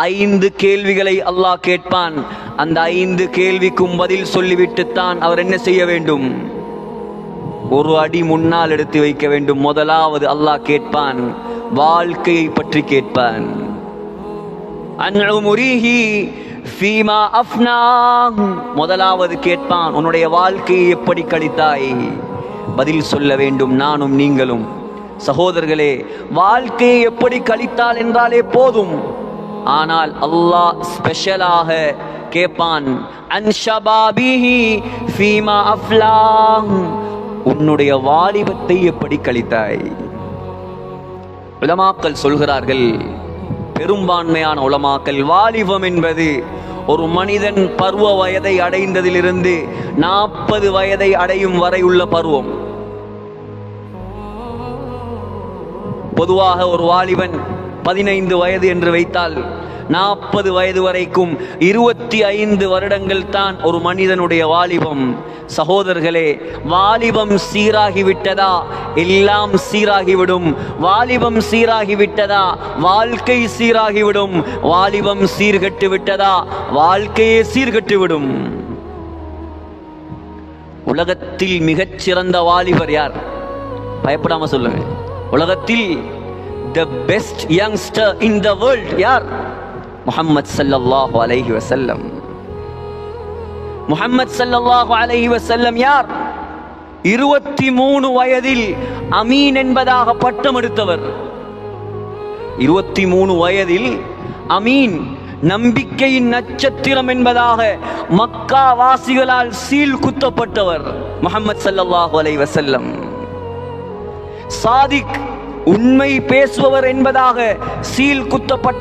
5 கேள்விகளை அல்லாஹ் கேட்பான். அந்த 5 கேள்விக்கும் பதில் சொல்லிவிட்டுத்தான் அவர் என்ன செய்ய வேண்டும்? ஒரு அடி முன்னால் எடுத்து வைக்க வேண்டும். முதலாவது அல்லாஹ் கேட்பான், வாழ்க்கையை பற்றி கேட்பான். முதலாவது கேட்பான், உன்னுடைய வாழ்க்கையை எப்படி கழித்தாய்? பதில் சொல்ல வேண்டும் நானும் நீங்களும். சகோதரர்களே, வாழ்க்கையை எப்படி கழித்தால் என்றாலே போதும். ஆனால் அல்லாஹ் ஸ்பெஷலாக கேட்பான், உன்னுடைய வாலிபத்தை எப்படி கழித்தாய்? உலமாக்கள் சொல்கிறார்கள், பெரும்பான்மையான உலமாக்கள், வாலிபம் என்பது ஒரு மனிதன் பருவ வயதை அடைந்ததிலிருந்து 40 வயதை அடையும் வரை உள்ள பருவம். பொதுவாக ஒரு வாலிபன் 15 வயது என்று வைத்தால் 40 வயது வரைக்கும் 25 வருடங்கள் தான் ஒரு மனிதனுடைய வாலிபம். சகோதரர்களே, வாலிபம் சீராகிவிட்டதா எல்லாம் சீராகிவிடும். வாலிபம் சீராகிவிட்டதா வாழ்க்கை சீராகிவிடும். வாலிபம் சீர்கட்டு விட்டதா வாழ்க்கையே சீர்கட்டுவிடும். உலகத்தில் மிகச்சிறந்த வாலிபர் யார்? பயப்படாம சொல்லுங்க. உலகத்தில் the best youngster in the world யார்? முஹம்மது ஸல்லல்லாஹு அலைஹி வஸல்லம். முஹம்மது ஸல்லல்லாஹு அலைஹி வஸல்லம் யார்? 23 வயதில் அமீன் என்பதாக பட்டம் எடுத்தவர். 23 வயதில் அமீன், நம்பிக்கையின் நட்சத்திரம் என்பதாக மக்கா வாசிகளால் சீல் குத்தப்பட்டவர் முஹம்மது ஸல்லல்லாஹு அலைஹி வஸல்லம். சாதிக், உண்மை பேசுபவர் என்பதாக சீல் குத்தப்பட்ட